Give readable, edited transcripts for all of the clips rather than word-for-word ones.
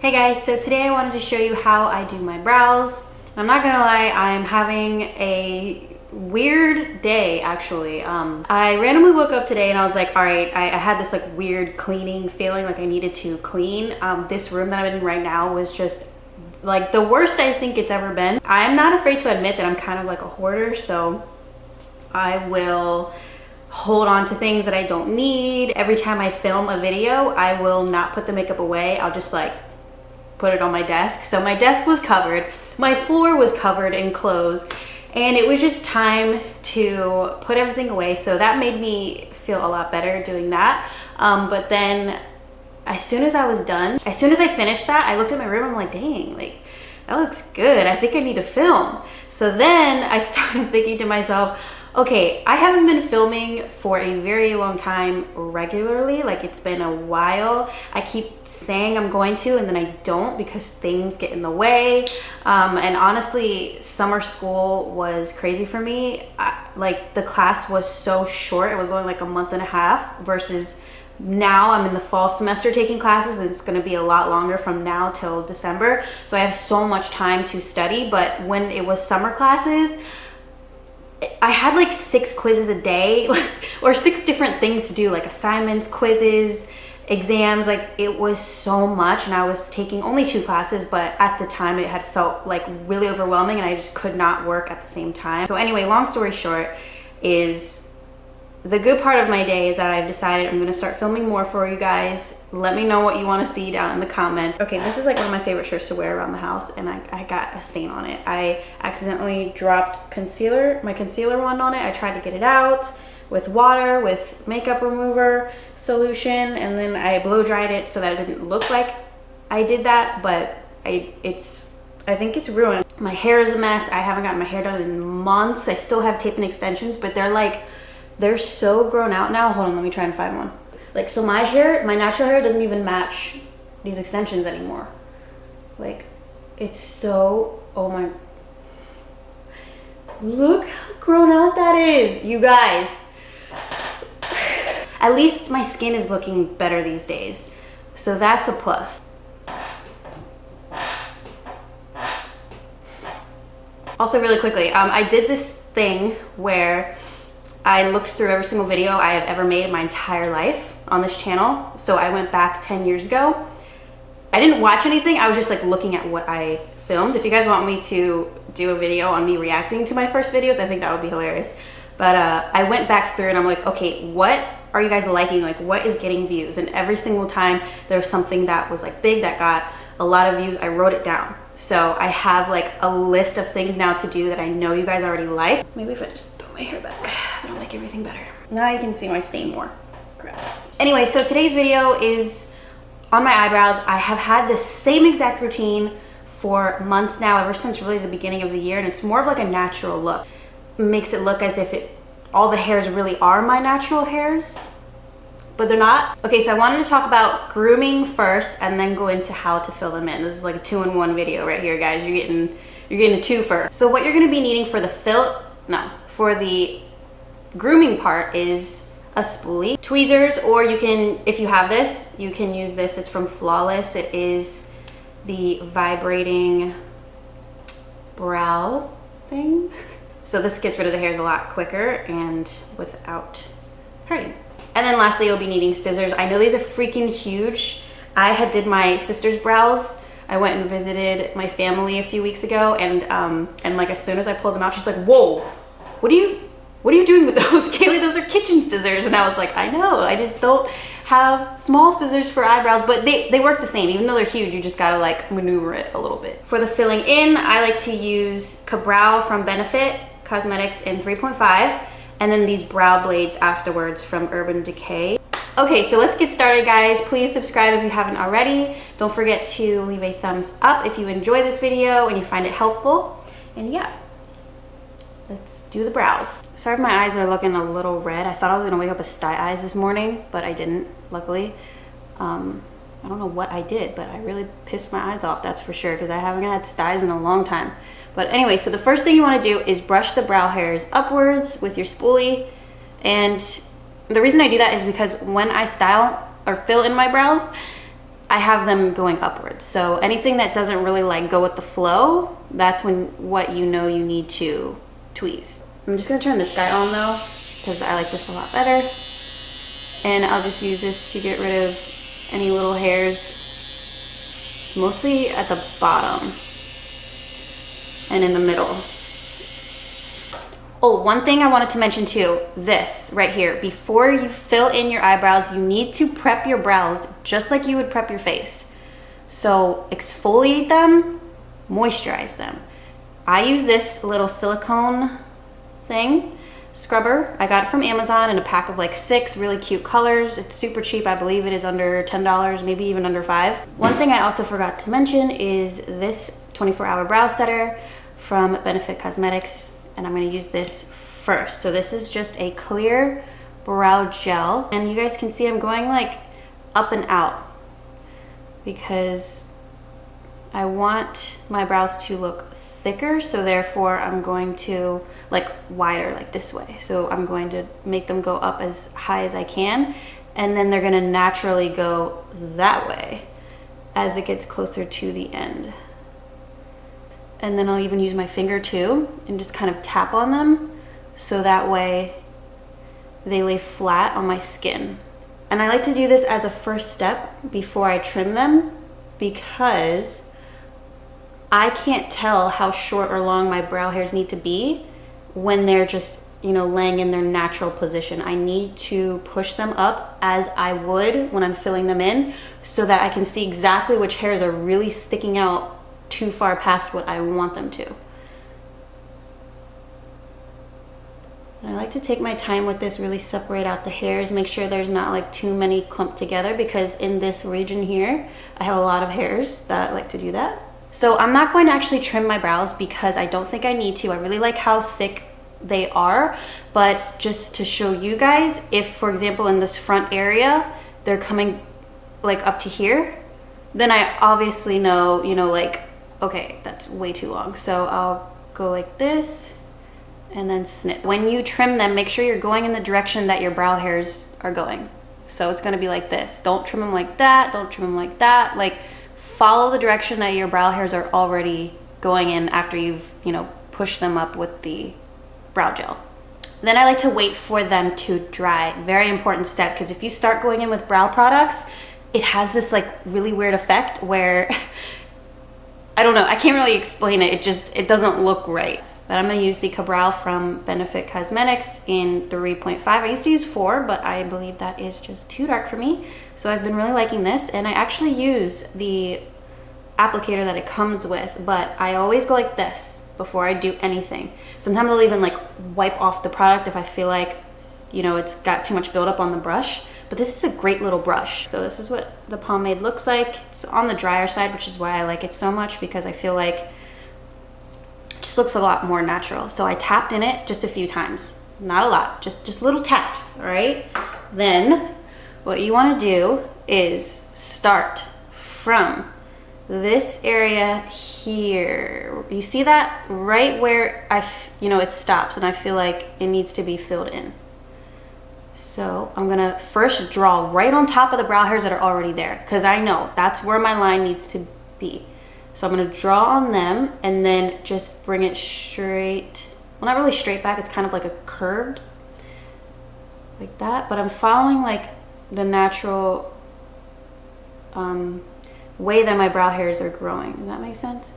Hey guys, so today I wanted to show you how I do my brows. I'm not gonna lie, I'm having a weird day actually. I randomly woke up today and I was like, all right, I had this like weird cleaning feeling, like I needed to clean. This room that I'm in right now was just like the worst I think it's ever been. I'm not afraid to admit that I'm kind of like a hoarder, so I will hold on to things that I don't need. Every time I film a video, I will not put the makeup away. I'll just like put it on my desk. So my desk was covered, my floor was covered in clothes, and it was just time to put everything away. So that made me feel a lot better doing that. But then as soon as I was done, as soon as I finished that, I looked at my room, I'm like, dang, like that looks good. I think I need to film. So then I started thinking to myself, okay, I haven't been filming for a very long time regularly. Like it's been a while. I keep saying I'm going to and then I don't because things get in the way. And honestly, summer school was crazy for me. Like the class was so short. It was only like a month and a half versus now I'm in the fall semester taking classes and it's going to be a lot longer from now till December. So I have so much time to study. But when it was summer classes, I had like 6 quizzes a day or 6 different things to do, like assignments, quizzes, exams. Like it was so much, and I was taking only 2 classes, but at the time it had felt like really overwhelming and I just could not work at the same time. So anyway, long story short is the good part of my day is that I've decided I'm gonna start filming more for you guys. Let me know what you want to see down in the comments. Okay, this is like one of my favorite shirts to wear around the house, and I got a stain on it. I accidentally dropped concealer, my concealer wand on it. I tried to get it out with water, with makeup remover solution, and then I blow dried it so that it didn't look like I did that, but I think it's ruined. My hair is a mess. I haven't gotten my hair done in months. I still have tape and extensions, but they're so grown out now. Hold on, let me try and find one. Like, so my hair, my natural hair doesn't even match these extensions anymore. Like, it's so, oh my, look how grown out that is, you guys. At least my skin is looking better these days, so that's a plus. Also, really quickly, I did this thing where I looked through every single video I have ever made in my entire life on this channel. So I went back 10 years ago. I didn't watch anything. I was just like looking at what I filmed. If you guys want me to do a video on me reacting to my first videos, I think that would be hilarious. But I went back through and I'm like, okay, what are you guys liking? Like, what is getting views? And every single time there was something that was like big that got a lot of views, I wrote it down. So I have like a list of things now to do that I know you guys already like. Maybe if I just throw my hair back, that'll make everything better. Now you can see my stain more. Crap. Anyway, so today's video is on my eyebrows. I have had the same exact routine for months now, ever since really the beginning of the year, and it's more of like a natural look. It makes it look as if all the hairs really are my natural hairs, but they're not. Okay, so I wanted to talk about grooming first and then go into how to fill them in. This is like a 2-in-1 video right here, guys. You're getting a twofer. So what you're gonna be needing for the for the grooming part is a spoolie, tweezers, or you can, if you have this, you can use this. It's from Flawless. It is the vibrating brow thing. So this gets rid of the hairs a lot quicker and without hurting. And then lastly, you'll be needing scissors. I know these are freaking huge. I did my sister's brows. I went and visited my family a few weeks ago, and like as soon as I pulled them out, she's like, whoa, what are you doing with those? Kayleigh, those are kitchen scissors. And I was like, I know, I just don't have small scissors for eyebrows, but they work the same. Even though they're huge, you just gotta like maneuver it a little bit. For the filling in, I like to use Cabral from Benefit Cosmetics in 3.5. and then these brow blades afterwards from Urban Decay. Okay, so let's get started, guys. Please subscribe if you haven't already. Don't forget to leave a thumbs up if you enjoy this video and you find it helpful. And yeah, let's do the brows. Sorry if my eyes are looking a little red. I thought I was gonna wake up with sty eyes this morning, but I didn't, luckily. I don't know what I did, but I really pissed my eyes off, that's for sure, because I haven't had styes in a long time. But anyway, so the first thing you want to do is brush the brow hairs upwards with your spoolie. And the reason I do that is because when I style or fill in my brows, I have them going upwards. So anything that doesn't really like go with the flow, that's when what you know you need to tweeze. I'm just gonna turn this guy on though, because I like this a lot better. And I'll just use this to get rid of any little hairs, mostly at the bottom and in the middle. Oh, one thing I wanted to mention too, this right here, before you fill in your eyebrows, you need to prep your brows just like you would prep your face. So exfoliate them, moisturize them. I use this little silicone thing, scrubber. I got it from Amazon in a pack of like 6 really cute colors. It's super cheap. I believe it is under $10, maybe even under $5. One thing I also forgot to mention is this 24-hour brow setter from Benefit Cosmetics. And I'm going to use this first. So this is just a clear brow gel, and you guys can see I'm going like up and out because I want my brows to look thicker, so therefore I'm going to like wider, like this way. So I'm going to make them go up as high as I can, and then they're going to naturally go that way as it gets closer to the end. And then I'll even use my finger too and just kind of tap on them so that way they lay flat on my skin. And I like to do this as a first step before I trim them because I can't tell how short or long my brow hairs need to be when they're just, you know, laying in their natural position. I need to push them up as I would when I'm filling them in so that I can see exactly which hairs are really sticking out too far past what I want them to. And I like to take my time with this, really separate out the hairs, make sure there's not like too many clumped together, because in this region here, I have a lot of hairs that like to do that. So I'm not going to actually trim my brows because I don't think I need to. I really like how thick they are, but just to show you guys, if for example in this front area, they're coming like up to here, then I obviously know, you know, like, okay, that's way too long. So I'll go like this and then snip. When you trim them, make sure you're going in the direction that your brow hairs are going. So it's gonna be like this. Don't trim them like that, don't trim them like that. Like follow the direction that your brow hairs are already going in after you've, you know, pushed them up with the brow gel. Then I like to wait for them to dry. Very important step, because if you start going in with brow products, it has this like really weird effect where I don't know, I can't really explain it. It doesn't look right. But I'm gonna use the Cabral from Benefit Cosmetics in 3.5. I used to use 4, but I believe that is just too dark for me. So I've been really liking this, and I actually use the applicator that it comes with, but I always go like this before I do anything. Sometimes I'll even like wipe off the product if I feel like, you know, it's got too much buildup on the brush. But this is a great little brush. So this is what the pomade looks like. It's on the drier side, which is why I like it so much, because I feel like it just looks a lot more natural. So I tapped in it just a few times, not a lot, just little taps, all right? Then what you wanna do is start from this area here. You see that right where you know, it stops and I feel like it needs to be filled in. So I'm gonna first draw right on top of the brow hairs that are already there, because I know that's where my line needs to be. So I'm gonna draw on them and then just bring it straight, well, not really straight back, it's kind of like a curved, like that, but I'm following like the natural way that my brow hairs are growing. Does that make sense?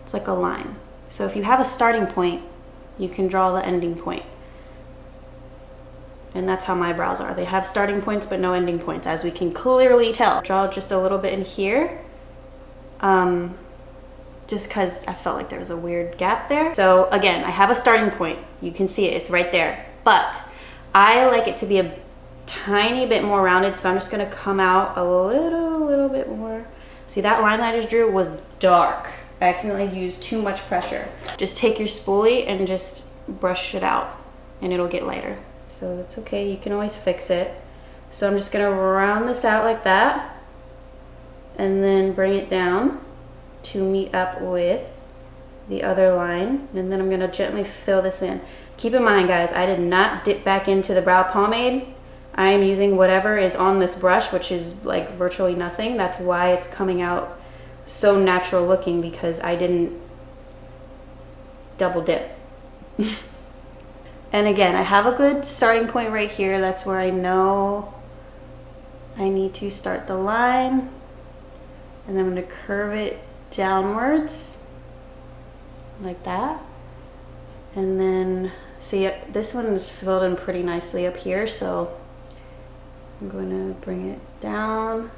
It's like a line. So if you have a starting point, you can draw the ending point. And that's how my brows are. They have starting points, but no ending points, as we can clearly tell. Draw just a little bit in here, just because I felt like there was a weird gap there. So again, I have a starting point. You can see it, it's right there. But I like it to be a tiny bit more rounded, so I'm just gonna come out a little bit more. See, that line that I just drew was dark. I accidentally used too much pressure. Just take your spoolie and just brush it out, and it'll get lighter. So that's okay, you can always fix it. So I'm just gonna round this out like that and then bring it down to meet up with the other line. And then I'm gonna gently fill this in. Keep in mind, guys, I did not dip back into the brow pomade. I'm using whatever is on this brush, which is like virtually nothing. That's why it's coming out so natural looking, because I didn't double dip. And again, I have a good starting point right here. That's where I know I need to start the line. And then I'm going to curve it downwards like that. And then see, this one is filled in pretty nicely up here, so I'm going to bring it down.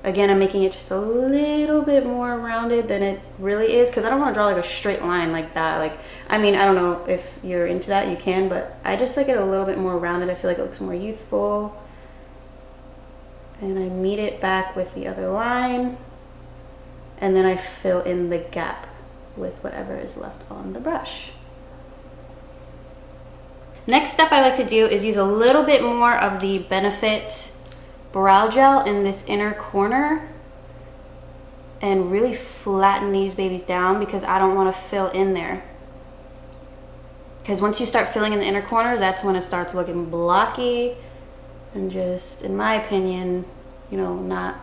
Again, I'm making it just a little bit more rounded than it really is, because I don't want to draw like a straight line like that. Like, I mean, I don't know if you're into that, you can, but I just like it a little bit more rounded. I feel like it looks more youthful. And I meet it back with the other line, and then I fill in the gap with whatever is left on the brush. Next step I like to do is use a little bit more of the Benefit brow gel in this inner corner and really flatten these babies down, because I don't want to fill in there. Because once you start filling in the inner corners, that's when it starts looking blocky and just, in my opinion, you know, not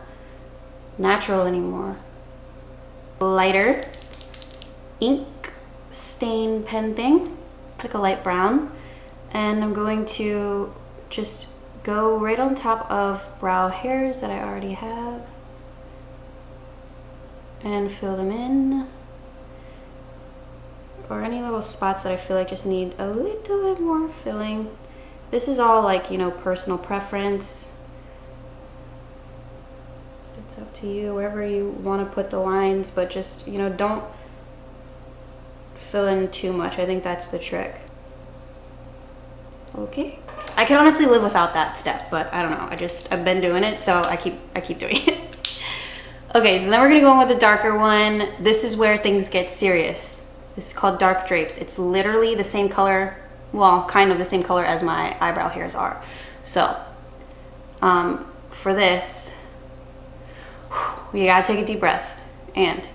natural anymore. Lighter ink stain pen thing. It's like a light brown. And I'm going to just go right on top of brow hairs that I already have and fill them in, or any little spots that I feel like just need a little bit more filling. This is all like, you know, personal preference. It's up to you wherever you want to put the lines, but just, you know, don't fill in too much. I think that's the trick. Okay. I can honestly live without that step, but I don't know. I've been doing it, so I keep doing it. Okay, so then we're gonna go in with a darker one. This is where things get serious. This is called Dark Drapes. It's literally the same color, well, kind of the same color as my eyebrow hairs are. So, for this, you gotta take a deep breath. And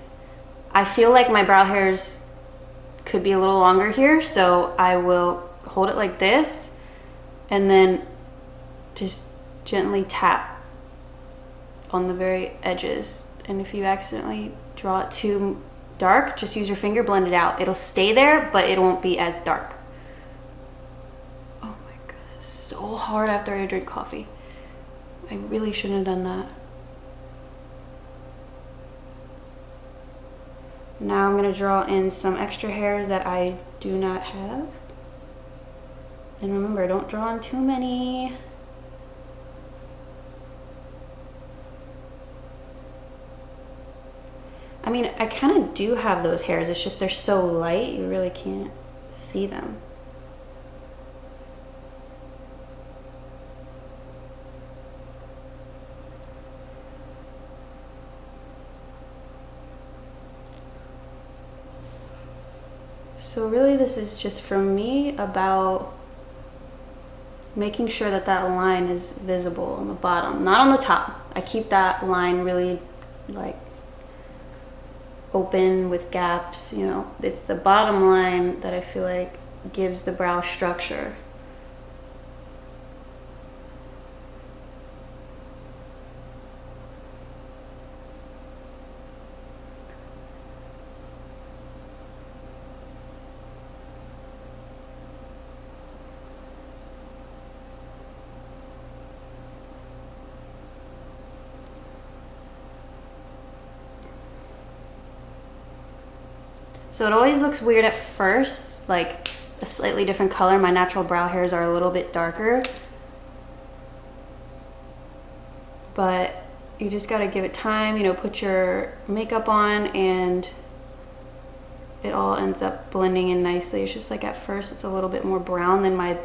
I feel like my brow hairs could be a little longer here, so I will hold it like this and then just gently tap on the very edges. And if you accidentally draw it too dark, just use your finger, blend it out. It'll stay there, but it won't be as dark. Oh my god, this is so hard after I drink coffee. I really shouldn't have done that. Now I'm gonna draw in some extra hairs that I do not have. And remember, don't draw in too many. I mean, I kind of do have those hairs. It's just they're so light, you really can't see them. So really, this is just for me about making sure that that line is visible on the bottom, not on the top. I keep that line really like open with gaps, you know. It's the bottom line that I feel like gives the brow structure. So it always looks weird at first, like a slightly different color. My natural brow hairs are a little bit darker, but you just gotta give it time, you know, put your makeup on and it all ends up blending in nicely. It's just like at first it's a little bit more brown than my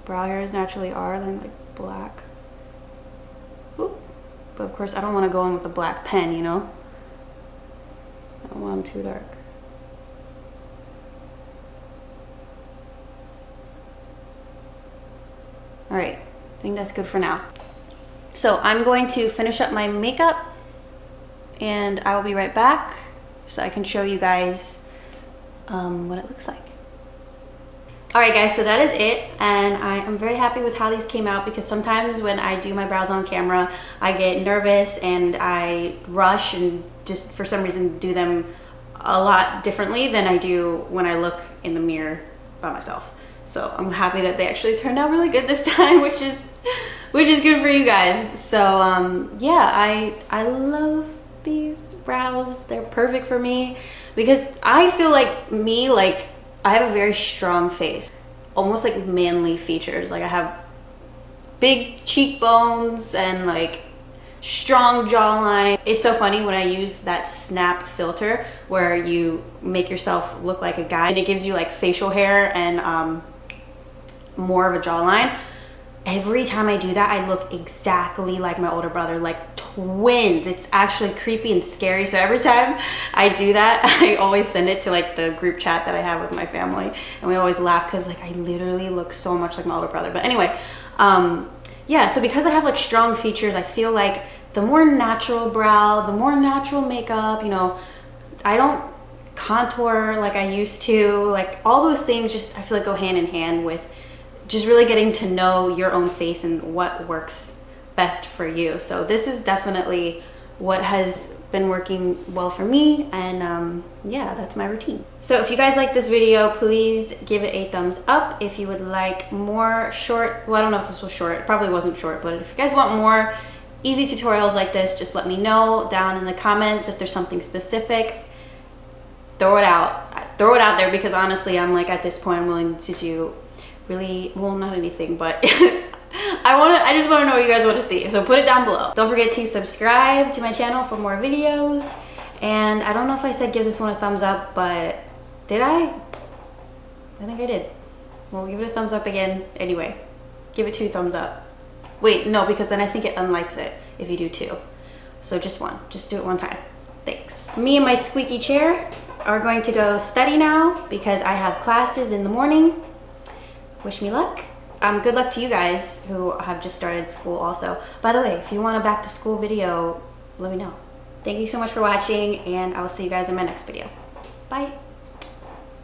brow hairs naturally are. They're like black. Ooh. But of course I don't wanna go in with a black pen, you know? I don't want them too dark. All right, I think that's good for now. So I'm going to finish up my makeup and I will be right back so I can show you guys what it looks like. All right guys, so that is it, and I am very happy with how these came out, because sometimes when I do my brows on camera, I get nervous and I rush and just for some reason do them a lot differently than I do when I look in the mirror by myself. So I'm happy that they actually turned out really good this time, which is good for you guys. So yeah, I love these brows. They're perfect for me because I feel like I have a very strong face, almost like manly features. Like I have big cheekbones and like strong jawline. It's so funny when I use that snap filter where you make yourself look like a guy and it gives you like facial hair and more of a jawline. Every time I do that, I look exactly like my older brother, like twins. It's actually creepy and scary. So every time I do that, I always send it to like the group chat that I have with my family, and we always laugh because like I literally look so much like my older brother. But anyway, yeah, so because I have like strong features, I feel like the more natural brow, the more natural makeup, you know, I don't contour like I used to, like all those things just I feel like go hand in hand with just really getting to know your own face and what works best for you. So this is definitely what has been working well for me, and yeah, that's my routine. So if you guys like this video, please give it a thumbs up. If you would like more short, well, I don't know if this was short, it probably wasn't short, but if you guys want more easy tutorials like this, just let me know down in the comments. If there's something specific, throw it out there, because honestly, I'm like at this point I'm willing to do really, well, not anything, but I just want to know what you guys want to see, so put it down below. Don't forget to subscribe to my channel for more videos, and I don't know if I said give this one a thumbs up, but did I think I did. Well, give it a thumbs up again anyway. Give it 2 thumbs up. Wait, no, because then I think it unlikes it if you do 2. So just 1, just do it 1 time. Thanks. Me and my squeaky chair are going to go study now because I have classes in the morning. Wish me luck. Good luck to you guys who have just started school also. By the way, if you want a back to school video, let me know. Thank you so much for watching, and I will see you guys in my next video. Bye.